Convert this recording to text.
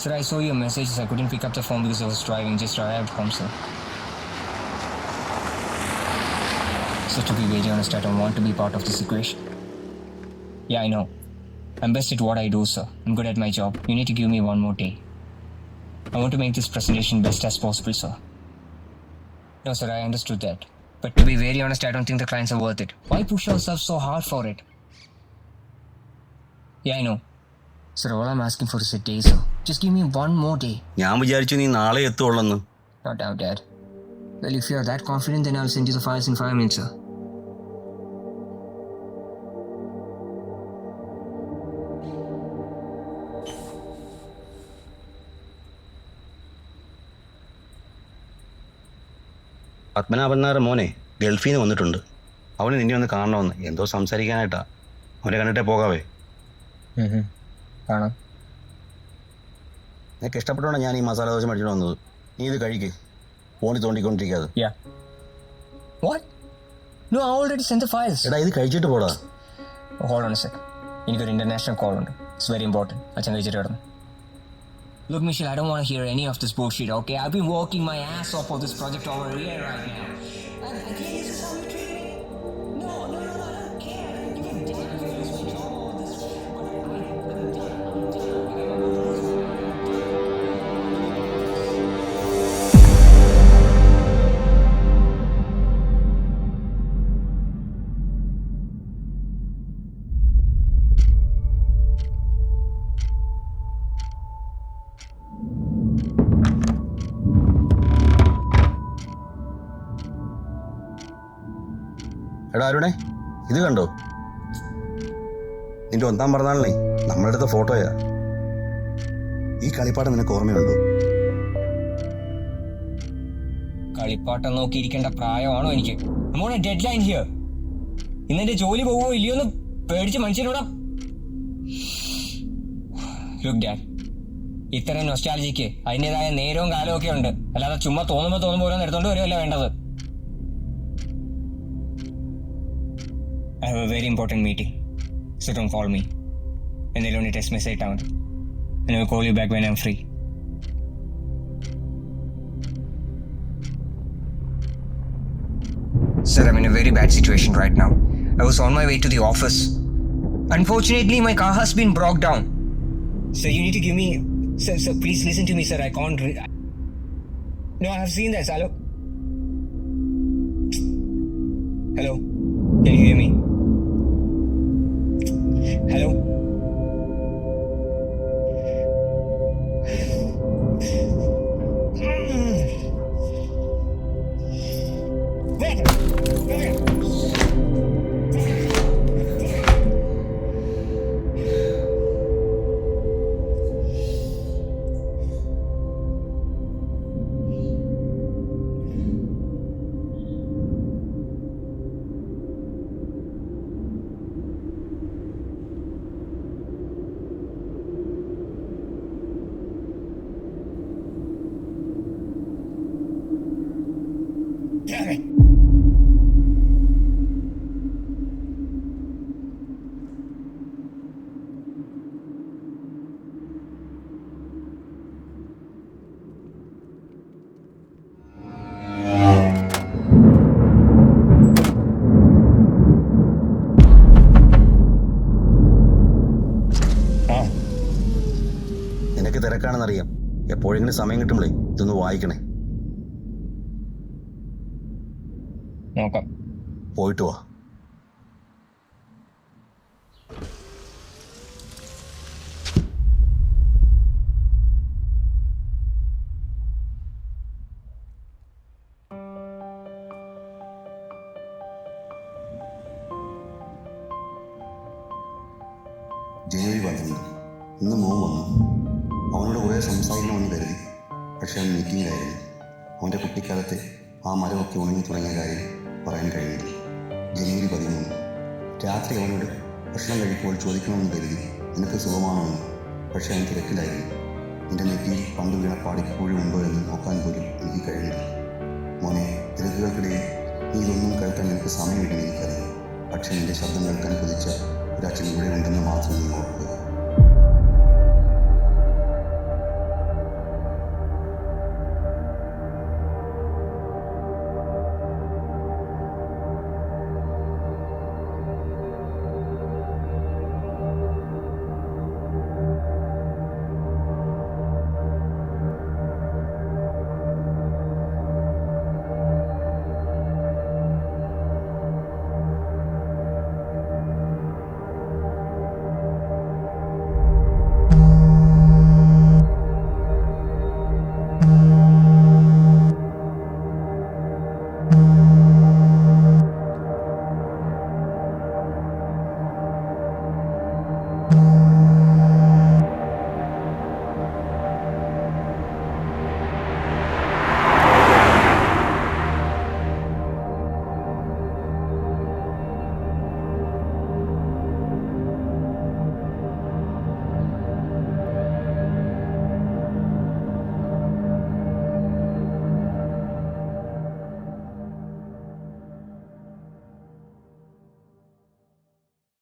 Sir, I saw your messages. I couldn't pick up the phone because I was driving. Just arrived home, sir. So to be very honest, I don't want to be part of this equation. Yeah, I know. I'm best at what I do, sir. I'm good at my job. You need to give me one more day. I want to make this presentation best as possible, sir. No, sir, I understood that. But to be very honest, I don't think the clients are worth it. Why push ourselves so hard for it? Yeah, I know. Sir, all I'm asking for is a day, sir. Just give me one more day. ഞാൻ വിചാരിച്ചു നീ നാളെ എത്തുള്ളെന്ന്. Not doubt, Dad. Well, if you're that confident, then I'll send you the files in 5 minutes, sir. Padmanabhan Nair മോനെ ഗൾഫിൽ നിന്ന് വന്നിട്ടുണ്ട്. അവന് നിന്നെ ഒന്ന് കാണണമെന്ന് എന്തോ സംസാരിക്കാനായിട്ടാ. അവനെ കണ്ടിട്ടേ പോകാവേ. കാണാം. നിനക്ക് ഇഷ്ടപ്പെട്ടോണ്ടാ ഞാൻ ഈ മസാല ദോശ മേടിച്ചിട്ട് വന്നത്. നീ ഇത് കഴിക്ക്, ഫോണിൽ തോണ്ടിക്കൊണ്ടിരിക്കാതെ. No, I already sent the files. എടാ ഇത് കഴിച്ചിട്ട് പോടാ. Hold on a sec. എനിക്കൊരു ഇന്റർനാഷണൽ കോൾ ഉണ്ട്. It's very important. അച്ഛൻ കഴിച്ചിട്ട് കിടന്നു. Look, Michelle, I don't want to hear any of this bullshit, okay? I've been working my ass off for this project over a year right now. And I think this is how you treat me? No, I don't care. I don't give a damn if I lose my job or this. But I'm done. എടാ അരുണേ, ഇത് കണ്ടോ? നിന്റെ 1-ാം പിറന്നാളിനെ നമ്മളെടുത്ത ഫോട്ടോയാ. ഈ കളിപ്പാട്ടം നിനക്ക് ഓർമ്മയുണ്ടോ? കളിപ്പാട്ടം നോക്കിയിരിക്കേണ്ട പ്രായമാണോ എനിക്ക്? നമ്മുടെ ഡെഡ് ലൈൻ ഹിയർ. ഇന്നെന്റെ ജോലി പോവോ ഇല്ലയോന്ന് പേടിച്ച് മനുഷ്യനോടാ. ലുക്ക് ഡാഡ്, ഇത്തരം നൊസ്റ്റാലജിക്ക് അതിൻ്റെതായ നേരവും കാലവും ഒക്കെ ഉണ്ട്. അല്ലാതെ ചുമ്മാ തോന്നുമ്പോൾ ഓരോന്ന് എടുത്തോണ്ട് വരുമല്ല വേണ്ടത്. I have a very important meeting, so don't call me. And they'll only text message down. And I will call you back when I'm free. Sir, I'm in a very bad situation right now. I was on my way to the office. Unfortunately, my car has been broke down. Sir, you need to give me... Sir, please listen to me, sir. I can't... No, I have seen that. Hello? Hello? Can you hear me? Hello? Damn it! നിനക്ക് തിരക്കാണെന്നറിയാം. എപ്പോഴെങ്കിലും സമയം കിട്ടുമ്പോഴേ ഇതൊന്ന് വായിക്കണേ. നോക്കാം. പോയിട്ട് വാ. ജനുവരി 12 ഇന്ന് മോൻ വന്നു. അവനോട് കുറേ സംസാരിക്കണമെന്ന് കരുതി. പക്ഷെ അവൻ മീറ്റിങ്ങിലായിരുന്നു. അവൻ്റെ കുട്ടിക്കാലത്തെ ആ മരമൊക്കെ ഉണങ്ങി തുടങ്ങിയ കാര്യം പറയാൻ കഴിഞ്ഞില്ല. ജനുവരി 13 രാത്രി അവനോട് ഭക്ഷണം കഴിക്കുമ്പോൾ ചോദിക്കണമെന്ന് കരുതി, നിനക്ക് സുഖമാണോ എന്ന്. പക്ഷെ അവൻ തിരക്കിലായിരുന്നു. എൻ്റെ നെറ്റിയിൽ പണ്ട് വീണ പാടിപ്പോഴും ഉണ്ടോ എന്ന് നോക്കാൻ പോലും എനിക്ക് കഴിഞ്ഞില്ല. മോനെ, തിരക്കുകൾക്കിടയിൽ നീ ഇതൊന്നും കേൾക്കാൻ എനിക്ക് സമയമില്ലെന്ന് എനിക്കറിയാം. പക്ഷേ എൻ്റെ ശബ്ദം കേൾക്കാൻ കൊതിച്ച ഒരച്ഛൻ ഇവിടെ ഉണ്ടെന്ന് മാത്രം നീ ഓർക്കുക.